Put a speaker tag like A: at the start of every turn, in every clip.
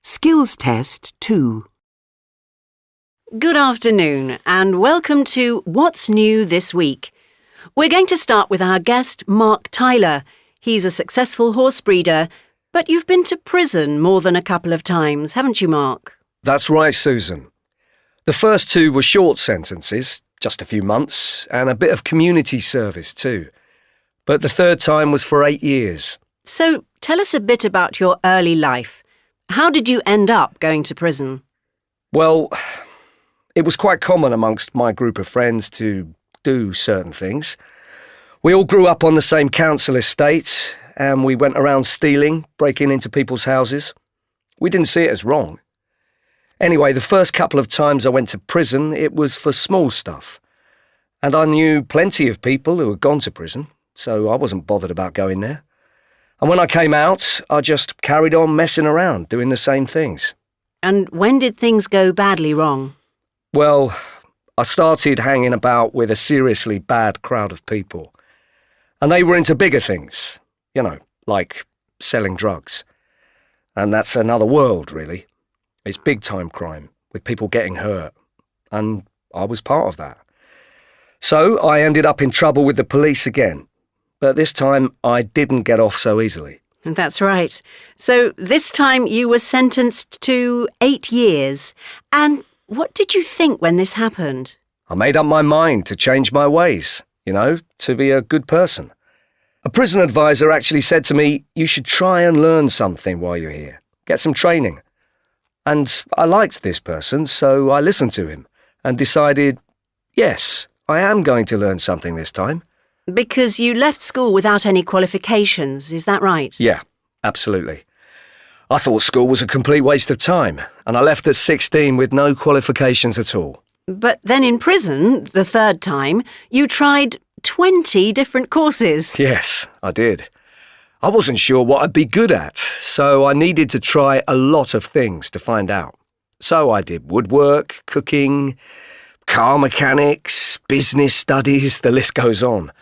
A: Skills Test 2.
B: Good afternoon and welcome to What's New This Week. We're going to start with our guest, Mark Tyler. He's a successful horse breeder, but you've been to prison more than a couple of times, haven't you, Mark?
C: That's right, Susan. The first two were short sentences, just a few months, and a bit of community service too. But the third time was for 8 years.
B: So tell us a bit about your early life. How did you end up going to prison?
C: Well, it was quite common amongst my group of friends to do certain things. We all grew up on the same council estate, and we went around stealing, breaking into people's houses. We didn't see it as wrong. Anyway, the first couple of times I went to prison, it was for small stuff. And I knew plenty of people who had gone to prison, so I wasn't bothered about going there. And when I came out, I just carried on messing around, doing the same things.
B: And when did things go badly wrong?
C: Well, I started hanging about with a seriously bad crowd of people. And they were into bigger things, like selling drugs. And that's another world, really. It's big-time crime, with people getting hurt. And I was part of that. So I ended up in trouble with the police again. But this time I didn't get off so easily.
B: That's right. So this time you were sentenced to 8 years. And what did you think when this happened?
C: I made up my mind to change my ways, to be a good person. A prison advisor actually said to me, you should try and learn something while you're here. Get some training. And I liked this person, so I listened to him and decided, yes, I am going to learn something this time.
B: Because you left school without any qualifications, is that right?
C: Yeah, absolutely. I thought school was a complete waste of time, and I left at 16 with no qualifications at all.
B: But then in prison, the third time, you tried 20 different courses.
C: Yes, I did. I wasn't sure what I'd be good at, so I needed to try a lot of things to find out. So I did woodwork, cooking, car mechanics, business studies, the list goes on.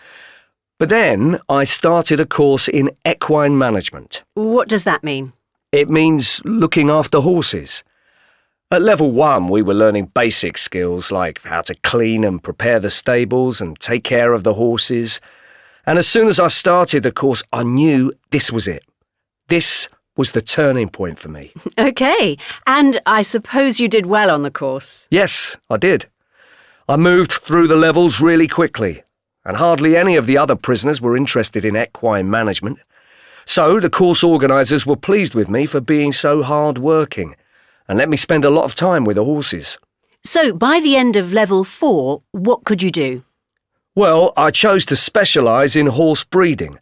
C: But then I started a course in equine management.
B: What does that mean?
C: It means looking after horses. At level 1, we were learning basic skills like how to clean and prepare the stables and take care of the horses. And as soon as I started the course, I knew this was it. This was the turning point for me.
B: OK, and I suppose you did well on the course.
C: Yes, I did. I moved through the levels really quickly, and hardly any of the other prisoners were interested in equine management. So the course organisers were pleased with me for being so hard-working and let me spend a lot of time with the horses.
B: So by the end of level 4, what could you do?
C: Well, I chose to specialise in horse breeding.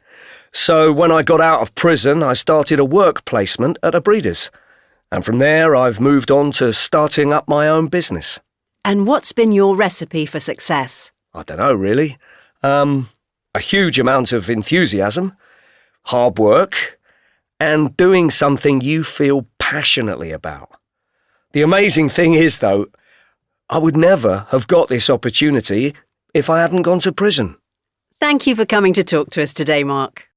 C: So when I got out of prison, I started a work placement at a breeder's. And from there, I've moved on to starting up my own business.
B: And what's been your recipe for success?
C: I don't know, really. A huge amount of enthusiasm, hard work, and doing something you feel passionately about. The amazing thing is, though, I would never have got this opportunity if I hadn't gone to prison.
B: Thank you for coming to talk to us today, Mark.